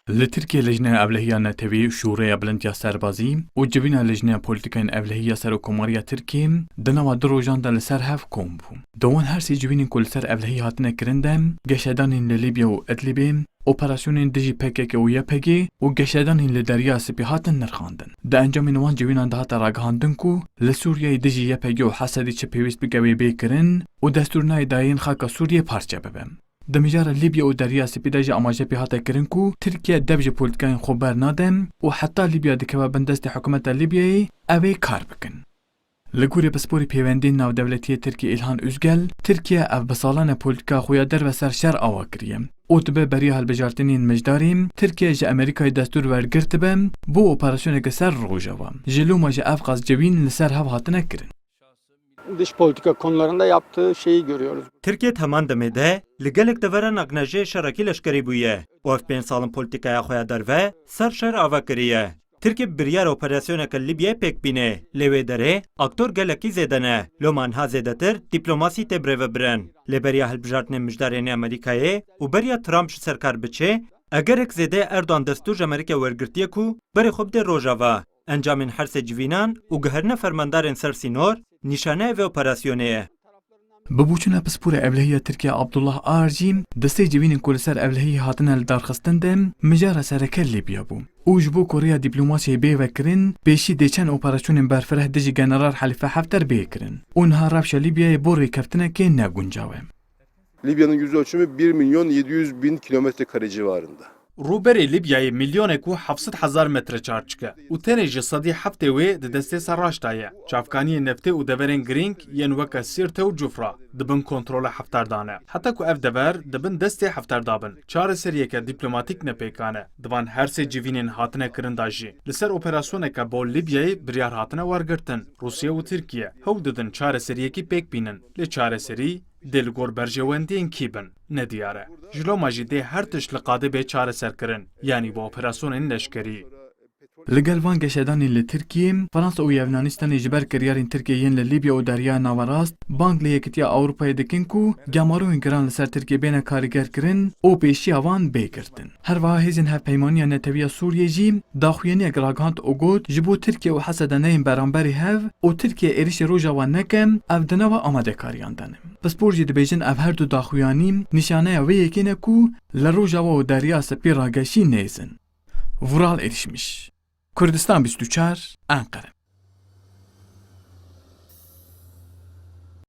Li Tirkiye lejneya evlehiya netewî şûreya bilind ya serbazî û civîna lejneya polîtikayên evlehiya Serokkomariya Tirkiye di nava du rojan de li ser hev kom bû. Di wan her sê civînên ku li ser evlehî hatine kirin de geşedanên li Libya û Idlibê, operasyonên dijî PKK û YPG û geşedanên li Deriya Spî hatin nirxandin. Di encamên wan civînan dihate ragihandin ku li Sûriyeyê dijî YPG û Hesedî çi pêwîst bike wê bêkirin û destûrnayê dayên xelka Sûriyê parçe bibe. Di mijara Libya û Deriya Spî de jî amaje pê hate kirin ku Tirkiye dev ji polîtikayên xwe bernade û heta Libya dikeve bin destê hikûmeta Libyayê ew ê kar bikin. Li gorî pisporê pêwendiyên navdewletiyê Tirkiye İlhan Üzgel, Tirkiye ev bi salan polîtika xwe ya derve ser şer ava kiriye. û dibe beriya hilbijartinên mijdarî Tirkiye ji Amerîkayê destûr wergir dibe bû operasyoneke ser Rojava. Ji Lûma jî ev qas civîn li ser hev hatine kirin. Dış politika konularında yaptığı şeyi görüyoruz. Tirkiye heman demê de li gelek devera naqnejê şerekî leşkerî bûye û ev 5 salên polîtikaya xwe ya derve ser şer ava kiriye. Tirkiye biryar operasyoneke Libyayê pêk bîne. Lê wê derê aktor gelekî zêde ne. Loman ha zêdetir dîplomasî tê birêve birin. Lê beriya hilbijartinên mijdarên Amerîkayê û beriya Trump ji serkar biçe, egerek zêde Erdogan destûr ji Amerîkayê wergirtiye ku berê xwe bide Rojava. Encamên her sê civînan û gihirina fermandarên ser sînor nîşaneya vê operasyonê ye. Bi bûçûna pisporê evlehiya Tirkiye Abdullah Arjî, di sê civînên ku li ser evlehî hatine li darxistin de mijara sereke Libya bû. û ji bo Koreya dîplomasiyê bê vekirin, pêşî dê çend operasyonên berfireh dijî General Halife Hafter bê kirin. û niha rewşa Libyayê bo rêkeftinekê neguncaw e. Libya'nın yüz ölçümü 1.700.000 kilometrekare civarında. Rûberê Libyayê milyonek û 700,000 metre çarçık e û tenê ji sedî heftê wê di destê serraşta ye. Çavkaniyên neftê û deverên girîng yên weke Sîrte û Cufra dibin kontrola hefterdan e. Heta ku ev dever dibin destê hefterda bin. Çareseriyeke dîplomatîk nepêkan e. Divan her sê civînên hatine kirin da jî. Li ser operasyoneke bo Libyayê biryar hatine wergirtin. Rûsya û Tirkiye hew didin çareseriyekî pêk bînin. Lê çareserî dê li gor berjewendiyên kî bin ne diyar e. Ji loma jî dê her tişt li qadê bê çareser kirin, yanî bi operasyonên leşkerî. Li gel van geşedanên li Tirkiye, Fransa û Yevnanistanê ji ber kiryarên Tirkiyeyên li Libya û Deriya Navarast, bang li Yekîtiya Ewropayê dikin ku gemaroyên giran li ser Tirkiye bêne karîger kirin û pêşiya wan bêgirtin. Herwiha hêzên hevpeymaniya Netewiya Sûriyê jî daxuyaniyek ragihand û got ji bo Tirkiye û Heseda neyên beramberî hev û Tirkiye êrişê Rojava neke ev di nava amadekariyan de ne. Pispor jî dibêjin ev her du daxuyanî nîşaneya wê yekê ne ku li Rojava û Deriya Spî rageşî nêzin. Vural erişmiş. Kurdistan 24 Ankara.